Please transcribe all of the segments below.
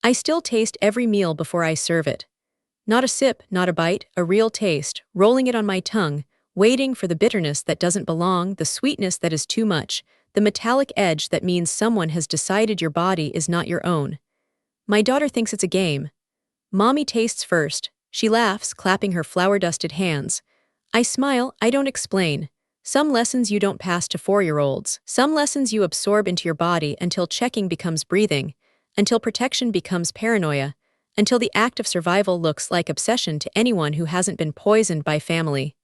I still taste every meal before I serve it. Not a sip, not a bite, a real taste, rolling it on my tongue, waiting for the bitterness that doesn't belong, the sweetness that is too much, the metallic edge that means someone has decided your body is not your own. My daughter thinks it's a game. Mommy tastes first. She laughs, clapping her flour-dusted hands. I smile, I don't explain. Some lessons you don't pass to 4-year-olds. Some lessons you absorb into your body until checking becomes breathing, until protection becomes paranoia, until the act of survival looks like obsession to anyone who hasn't been poisoned by family.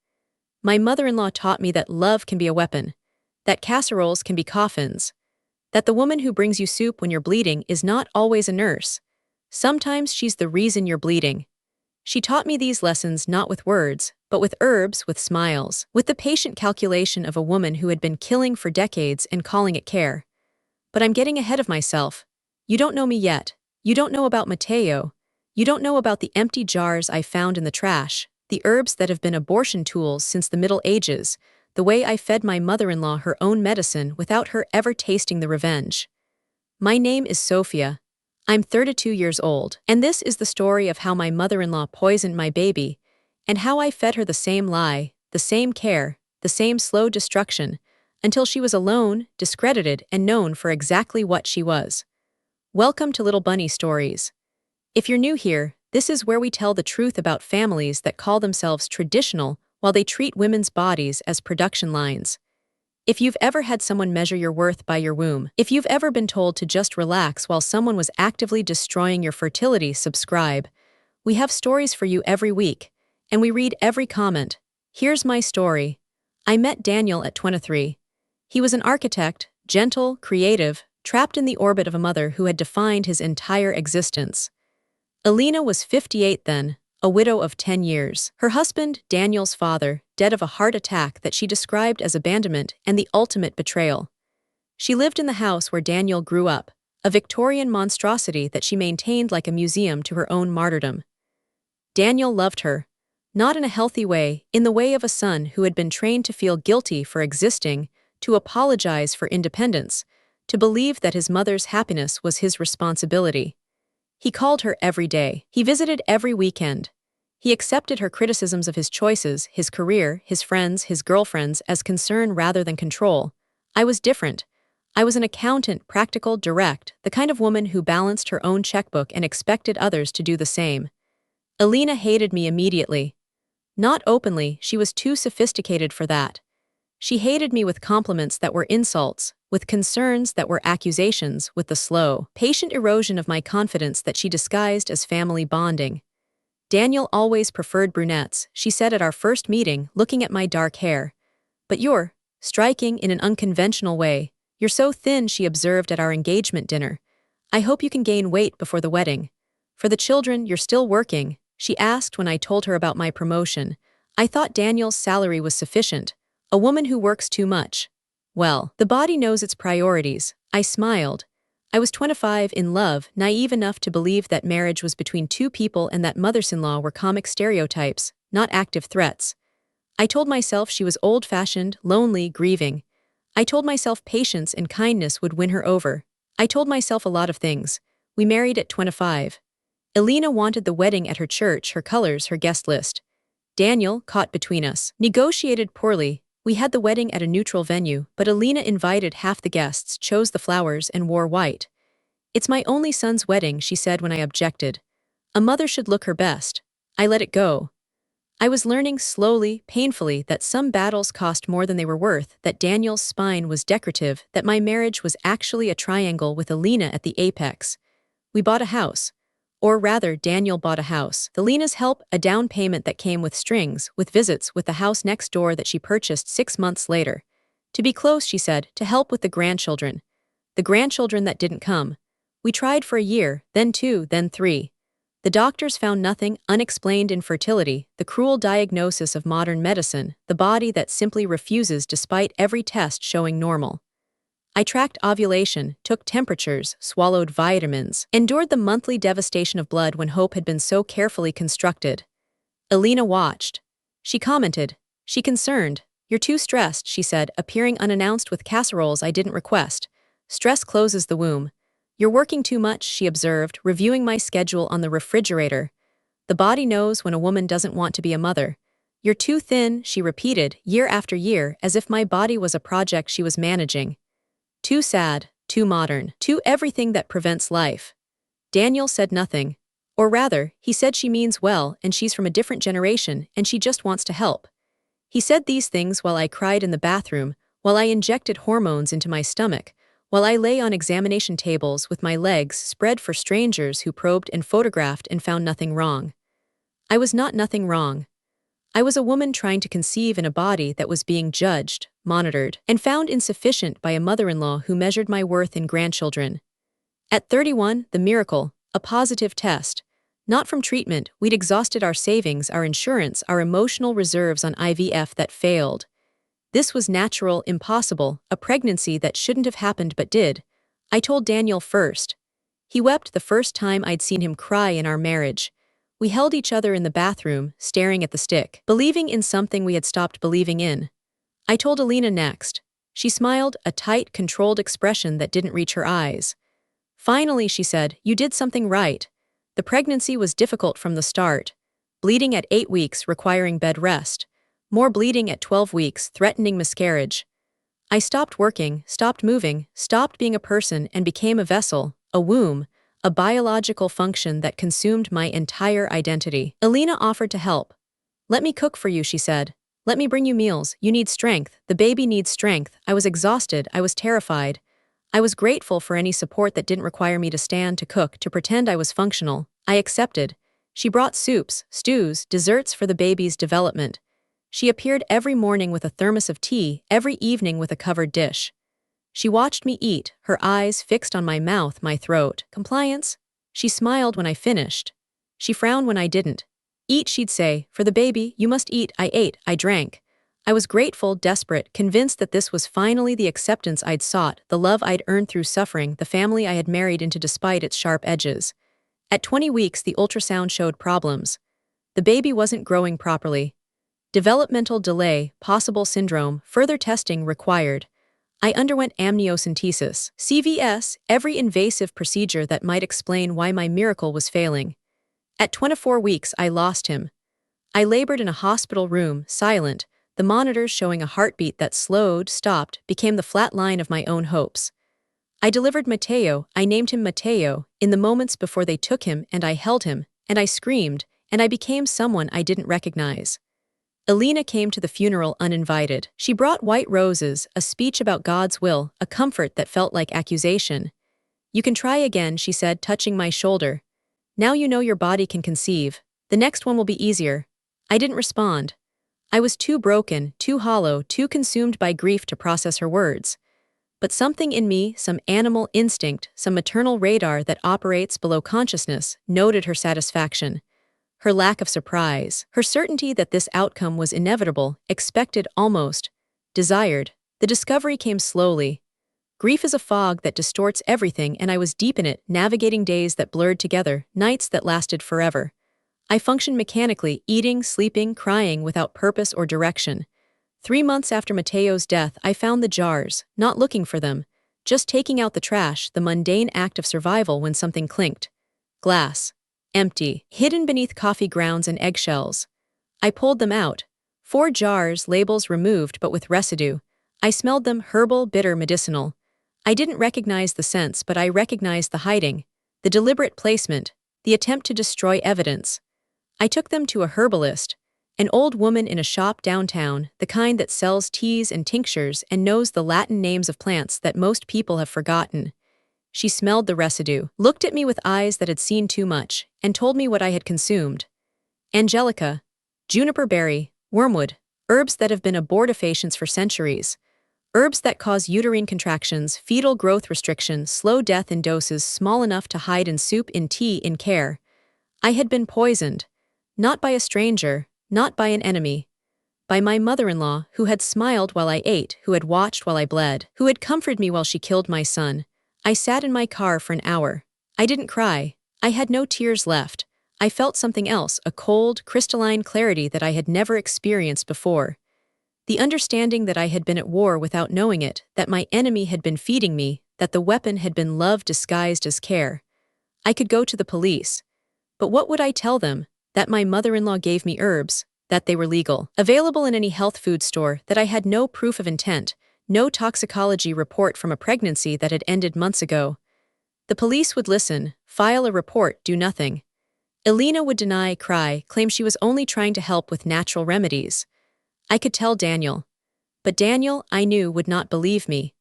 My mother-in-law taught me that love can be a weapon, that casseroles can be coffins, that the woman who brings you soup when you're bleeding is not always a nurse. Sometimes she's the reason you're bleeding. She taught me these lessons not with words, but with herbs, with smiles, with the patient calculation of a woman who had been killing for decades and calling it care. But I'm getting ahead of myself. You don't know me yet. You don't know about Mateo. You don't know about the empty jars I found in the trash, the herbs that have been abortion tools since the Middle Ages, the way I fed my mother-in-law her own medicine without her ever tasting the revenge. My name is Sophia. I'm 32 years old, and this is the story of how my mother-in-law poisoned my baby, and how I fed her the same lie, the same care, the same slow destruction, until she was alone, discredited, and known for exactly what she was. Welcome to Little Bunny Stories. If you're new here, this is where we tell the truth about families that call themselves traditional while they treat women's bodies as production lines. If you've ever had someone measure your worth by your womb, if you've ever been told to just relax while someone was actively destroying your fertility, subscribe. We have stories for you every week, and we read every comment. Here's my story. I met Daniel at 23. He was an architect, gentle, creative, trapped in the orbit of a mother who had defined his entire existence. Elena was 58 then, a widow of 10 years. Her husband, Daniel's father, dead of a heart attack that she described as abandonment and the ultimate betrayal. She lived in the house where Daniel grew up, a Victorian monstrosity that she maintained like a museum to her own martyrdom. Daniel loved her, not in a healthy way, in the way of a son who had been trained to feel guilty for existing, to apologize for independence, to believe that his mother's happiness was his responsibility. He called her every day. He visited every weekend. He accepted her criticisms of his choices, his career, his friends, his girlfriends as concern rather than control. I was different. I was an accountant, practical, direct, the kind of woman who balanced her own checkbook and expected others to do the same. Elena hated me immediately. Not openly, she was too sophisticated for that. She hated me with compliments that were insults, with concerns that were accusations, with the slow, patient erosion of my confidence that she disguised as family bonding. Daniel always preferred brunettes, she said at our first meeting, looking at my dark hair. But you're striking in an unconventional way. You're so thin, she observed at our engagement dinner. I hope you can gain weight before the wedding. For the children, you're still working, she asked when I told her about my promotion. I thought Daniel's salary was sufficient. A woman who works too much. Well, the body knows its priorities. I smiled. I was 25, in love, naive enough to believe that marriage was between two people and that mothers-in-law were comic stereotypes, not active threats. I told myself she was old-fashioned, lonely, grieving. I told myself patience and kindness would win her over. I told myself a lot of things. We married at 25. Elena wanted the wedding at her church, her colors, her guest list. Daniel, caught between us, negotiated poorly. We had the wedding at a neutral venue, but Elena invited half the guests, chose the flowers, and wore white. It's my only son's wedding, she said when I objected. A mother should look her best. I let it go. I was learning slowly, painfully, that some battles cost more than they were worth, that Daniel's spine was decorative, that my marriage was actually a triangle with Elena at the apex. We bought a house. Or rather, Daniel bought a house. With Elena's help, a down payment that came with strings, with visits, with the house next door that she purchased 6 months later. To be close, she said, to help with the grandchildren. The grandchildren that didn't come. We tried for a year, then 2, then 3. The doctors found nothing, unexplained infertility, the cruel diagnosis of modern medicine, the body that simply refuses despite every test showing normal. I tracked ovulation, took temperatures, swallowed vitamins, endured the monthly devastation of blood when hope had been so carefully constructed. Elena watched. She commented. She concerned. You're too stressed, she said, appearing unannounced with casseroles I didn't request. Stress closes the womb. You're working too much, she observed, reviewing my schedule on the refrigerator. The body knows when a woman doesn't want to be a mother. You're too thin, she repeated, year after year, as if my body was a project she was managing. Too sad, too modern, too everything that prevents life. Daniel said nothing. Or rather, he said she means well and she's from a different generation and she just wants to help. He said these things while I cried in the bathroom, while I injected hormones into my stomach, while I lay on examination tables with my legs spread for strangers who probed and photographed and found nothing wrong. I was not nothing wrong. I was a woman trying to conceive in a body that was being judged, monitored, and found insufficient by a mother-in-law who measured my worth in grandchildren. At 31, the miracle, a positive test. Not from treatment, we'd exhausted our savings, our insurance, our emotional reserves on IVF that failed. This was natural, impossible, a pregnancy that shouldn't have happened but did. I told Daniel first. He wept the first time I'd seen him cry in our marriage. We held each other in the bathroom, staring at the stick, believing in something we had stopped believing in. I told Elena next. She smiled, a tight, controlled expression that didn't reach her eyes. Finally, she said, you did something right. The pregnancy was difficult from the start. Bleeding at 8 weeks, requiring bed rest. More bleeding at 12 weeks, threatening miscarriage. I stopped working, stopped moving, stopped being a person and became a vessel, a womb, a biological function that consumed my entire identity. Elena offered to help. Let me cook for you, she said. Let me bring you meals. You need strength. The baby needs strength. I was exhausted. I was terrified. I was grateful for any support that didn't require me to stand, to cook, to pretend I was functional. I accepted. She brought soups, stews, desserts for the baby's development. She appeared every morning with a thermos of tea, every evening with a covered dish. She watched me eat, her eyes fixed on my mouth, my throat. Compliance? She smiled when I finished. She frowned when I didn't. Eat, she'd say. For the baby, you must eat. I ate, I drank. I was grateful, desperate, convinced that this was finally the acceptance I'd sought, the love I'd earned through suffering, the family I had married into despite its sharp edges. At 20 weeks, the ultrasound showed problems. The baby wasn't growing properly. Developmental delay, possible syndrome, further testing required. I underwent amniocentesis, CVS, every invasive procedure that might explain why my miracle was failing. At 24 weeks, I lost him. I labored in a hospital room, silent, the monitors showing a heartbeat that slowed, stopped, became the flat line of my own hopes. I delivered Mateo, I named him Mateo, in the moments before they took him, and I held him, and I screamed, and I became someone I didn't recognize. Elena came to the funeral uninvited. She brought white roses, a speech about God's will, a comfort that felt like accusation. You can try again, she said, touching my shoulder. Now you know your body can conceive. The next one will be easier. I didn't respond. I was too broken, too hollow, too consumed by grief to process her words. But something in me, some animal instinct, some maternal radar that operates below consciousness, noted her satisfaction. Her lack of surprise, her certainty that this outcome was inevitable, expected almost, desired. The discovery came slowly. Grief is a fog that distorts everything, and I was deep in it, navigating days that blurred together, nights that lasted forever. I functioned mechanically, eating, sleeping, crying without purpose or direction. 3 months after Mateo's death, I found the jars, not looking for them, just taking out the trash, the mundane act of survival when something clinked. Glass. Empty, hidden beneath coffee grounds and eggshells. I pulled them out. 4 jars, labels removed but with residue. I smelled them, herbal, bitter, medicinal. I didn't recognize the scents, but I recognized the hiding, the deliberate placement, the attempt to destroy evidence. I took them to a herbalist, an old woman in a shop downtown, the kind that sells teas and tinctures and knows the Latin names of plants that most people have forgotten. She smelled the residue, looked at me with eyes that had seen too much, and told me what I had consumed. Angelica, juniper berry, wormwood, herbs that have been abortifacients for centuries. Herbs that cause uterine contractions, fetal growth restriction, slow death in doses small enough to hide in soup, in tea, in care. I had been poisoned. Not by a stranger, not by an enemy. By my mother-in-law, who had smiled while I ate, who had watched while I bled, who had comforted me while she killed my son. I sat in my car for an hour. I didn't cry. I had no tears left. I felt something else, a cold, crystalline clarity that I had never experienced before. The understanding that I had been at war without knowing it, that my enemy had been feeding me, that the weapon had been love disguised as care. I could go to the police. But what would I tell them? That my mother-in-law gave me herbs, that they were legal, available in any health food store, that I had no proof of intent, no toxicology report from a pregnancy that had ended months ago. The police would listen, file a report, do nothing. Elena would deny, cry, claim she was only trying to help with natural remedies. I could tell Daniel. But Daniel, I knew, would not believe me.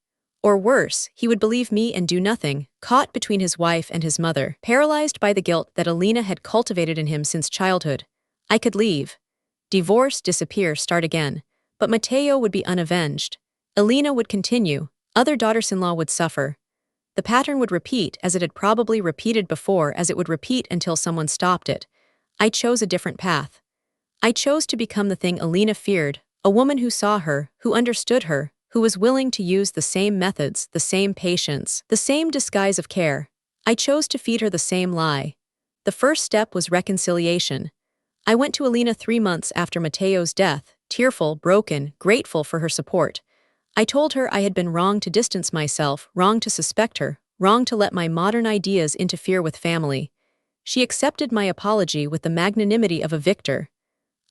Or worse, he would believe me and do nothing, caught between his wife and his mother, paralyzed by the guilt that Elena had cultivated in him since childhood. I could leave. Divorce, disappear, start again. But Mateo would be unavenged. Elena would continue. Other daughters-in-law would suffer. The pattern would repeat, as it had probably repeated before, as it would repeat until someone stopped it. I chose a different path. I chose to become the thing Elena feared, a woman who saw her, who understood her, who was willing to use the same methods, the same patience, the same disguise of care. I chose to feed her the same lie. The first step was reconciliation. I went to Elena 3 months after Mateo's death, tearful, broken, grateful for her support. I told her I had been wrong to distance myself, wrong to suspect her, wrong to let my modern ideas interfere with family. She accepted my apology with the magnanimity of a victor.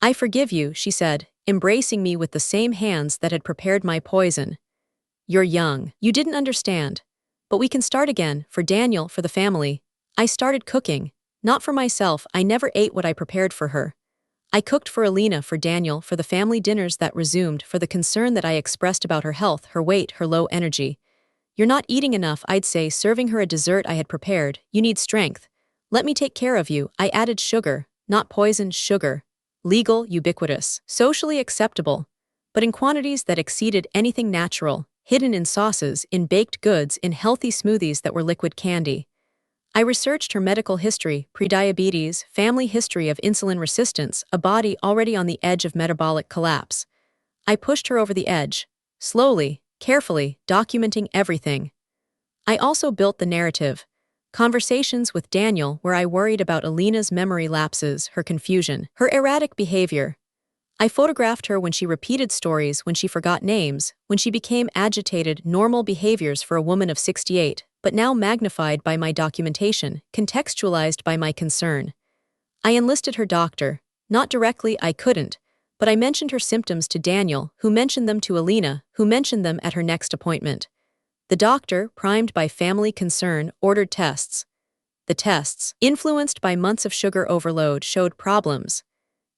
I forgive you, she said, embracing me with the same hands that had prepared my poison. You're young. You didn't understand. But we can start again, for Daniel, for the family. I started cooking. Not for myself, I never ate what I prepared for her. I cooked for Elena, for Daniel, for the family dinners that resumed, for the concern that I expressed about her health, her weight, her low energy. You're not eating enough, I'd say, serving her a dessert I had prepared. You need strength. Let me take care of you. I added sugar, not poison, sugar. Legal, ubiquitous, socially acceptable, but in quantities that exceeded anything natural, hidden in sauces, in baked goods, in healthy smoothies that were liquid candy. I researched her medical history, prediabetes, family history of insulin resistance, a body already on the edge of metabolic collapse. I pushed her over the edge, slowly, carefully, documenting everything. I also built the narrative. Conversations with Daniel where I worried about Elena's memory lapses, her confusion, her erratic behavior. I photographed her when she repeated stories, when she forgot names, when she became agitated, normal behaviors for a woman of 68, but now magnified by my documentation, contextualized by my concern. I enlisted her doctor. Not directly, I couldn't, but I mentioned her symptoms to Daniel, who mentioned them to Elena, who mentioned them at her next appointment. The doctor, primed by family concern, ordered tests. The tests, influenced by months of sugar overload, showed problems.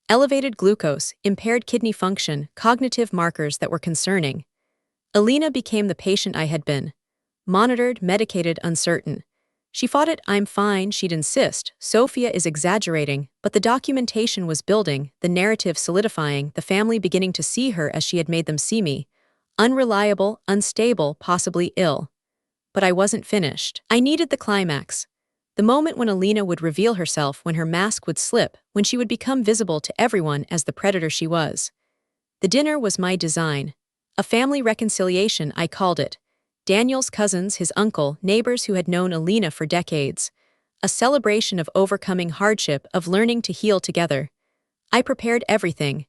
Elevated glucose, impaired kidney function, cognitive markers that were concerning. Elena became the patient I had been. Monitored, medicated, uncertain. She fought it. I'm fine, she'd insist. Sophia is exaggerating, but the documentation was building, the narrative solidifying, the family beginning to see her as she had made them see me. Unreliable, unstable, possibly ill. But I wasn't finished. I needed the climax. The moment when Elena would reveal herself, when her mask would slip, when she would become visible to everyone as the predator she was. The dinner was my design. A family reconciliation, I called it. Daniel's cousins, his uncle, neighbors who had known Elena for decades. A celebration of overcoming hardship, of learning to heal together. I prepared everything.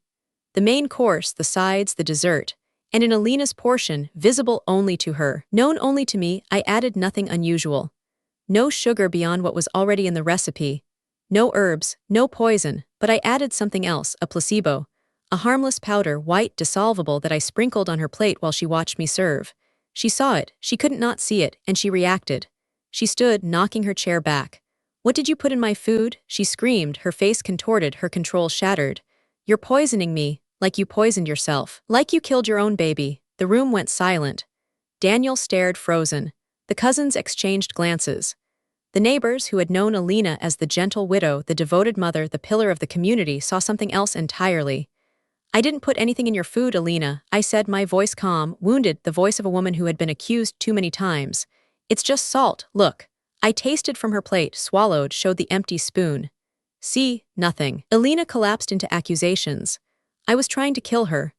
The main course, the sides, the dessert. And in Elena's portion, visible only to her, known only to me, I added nothing unusual. No sugar beyond what was already in the recipe. No herbs, no poison, but I added something else, a placebo. A harmless powder, white, dissolvable, that I sprinkled on her plate while she watched me serve. She saw it, she couldn't not see it, and she reacted. She stood, knocking her chair back. What did you put in my food? She screamed, her face contorted, her control shattered. You're poisoning me, like you poisoned yourself. Like you killed your own baby. The room went silent. Daniel stared, frozen. The cousins exchanged glances. The neighbors, who had known Elena as the gentle widow, the devoted mother, the pillar of the community, saw something else entirely. I didn't put anything in your food, Elena, I said, my voice calm, wounded, the voice of a woman who had been accused too many times. It's just salt, look. I tasted from her plate, swallowed, showed the empty spoon. See, nothing. Elena collapsed into accusations. I was trying to kill her.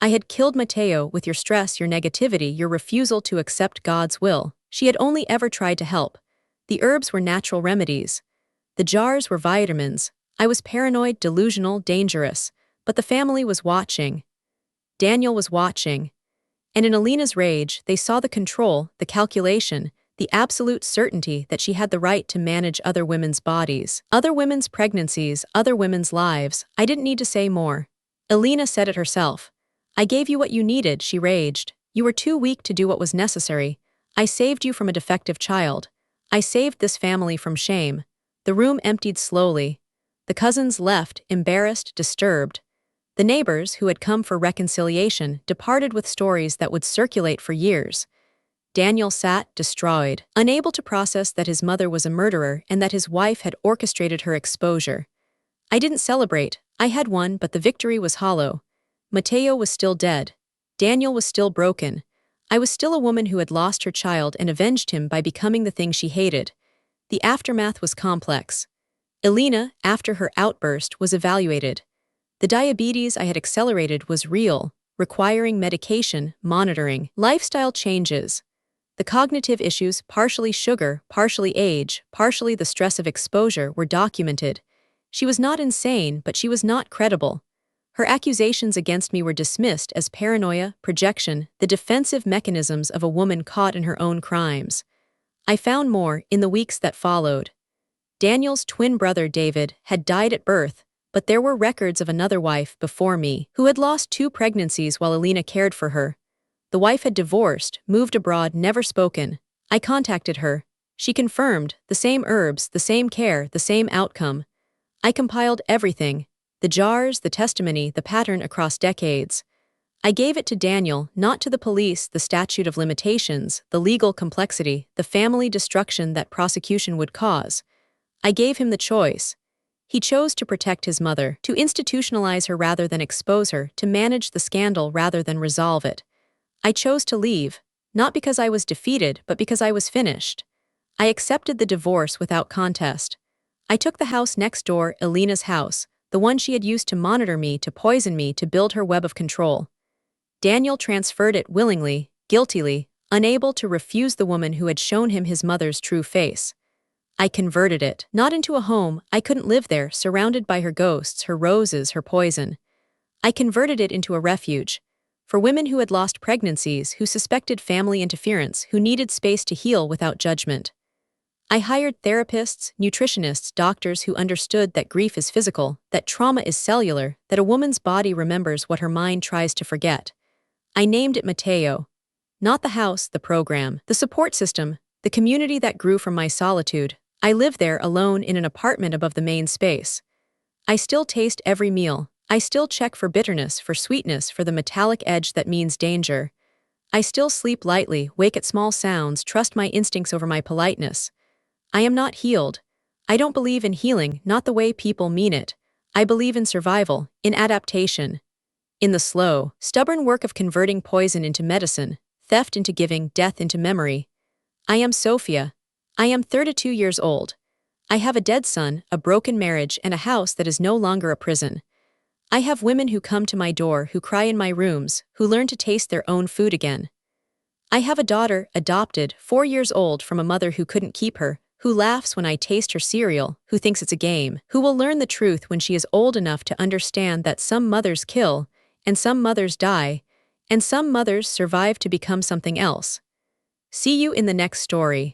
I had killed Mateo with your stress, your negativity, your refusal to accept God's will. She had only ever tried to help. The herbs were natural remedies. The jars were vitamins. I was paranoid, delusional, dangerous. But the family was watching. Daniel was watching. And in Elena's rage, they saw the control, the calculation, the absolute certainty that she had the right to manage other women's bodies, other women's pregnancies, other women's lives. I didn't need to say more. Elena said it herself. I gave you what you needed, she raged. You were too weak to do what was necessary. I saved you from a defective child. I saved this family from shame. The room emptied slowly. The cousins left, embarrassed, disturbed. The neighbors, who had come for reconciliation, departed with stories that would circulate for years. Daniel sat, destroyed, unable to process that his mother was a murderer and that his wife had orchestrated her exposure. I didn't celebrate. I had won, but the victory was hollow. Mateo was still dead. Daniel was still broken. I was still a woman who had lost her child and avenged him by becoming the thing she hated. The aftermath was complex. Elena, after her outburst, was evaluated. The diabetes I had accelerated was real, requiring medication, monitoring, lifestyle changes. The cognitive issues, partially sugar, partially age, partially the stress of exposure, were documented. She was not insane, but she was not credible. Her accusations against me were dismissed as paranoia, projection, the defensive mechanisms of a woman caught in her own crimes. I found more in the weeks that followed. Daniel's twin brother, David, had died at birth, but there were records of another wife before me who had lost 2 pregnancies while Elena cared for her. The wife had divorced, moved abroad, never spoken. I contacted her. She confirmed, the same herbs, the same care, the same outcome. I compiled everything, the jars, the testimony, the pattern across decades. I gave it to Daniel, not to the police, the statute of limitations, the legal complexity, the family destruction that prosecution would cause. I gave him the choice. He chose to protect his mother, to institutionalize her rather than expose her, to manage the scandal rather than resolve it. I chose to leave, not because I was defeated, but because I was finished. I accepted the divorce without contest. I took the house next door, Elena's house, the one she had used to monitor me, to poison me, to build her web of control. Daniel transferred it willingly, guiltily, unable to refuse the woman who had shown him his mother's true face. I converted it, not into a home. I couldn't live there, surrounded by her ghosts, her roses, her poison. I converted it into a refuge. For women who had lost pregnancies, who suspected family interference, who needed space to heal without judgment. I hired therapists, nutritionists, doctors who understood that grief is physical, that trauma is cellular, that a woman's body remembers what her mind tries to forget. I named it Mateo. Not the house, the program, the support system, the community that grew from my solitude. I live there alone in an apartment above the main space. I still taste every meal. I still check for bitterness, for sweetness, for the metallic edge that means danger. I still sleep lightly, wake at small sounds, trust my instincts over my politeness. I am not healed. I don't believe in healing, not the way people mean it. I believe in survival, in adaptation. In the slow, stubborn work of converting poison into medicine, theft into giving, death into memory. I am Sophia. I am 32 years old. I have a dead son, a broken marriage, and a house that is no longer a prison. I have women who come to my door, who cry in my rooms, who learn to taste their own food again. I have a daughter, adopted, 4 years old from a mother who couldn't keep her, who laughs when I taste her cereal, who thinks it's a game, who will learn the truth when she is old enough to understand that some mothers kill, and some mothers die, and some mothers survive to become something else. See you in the next story.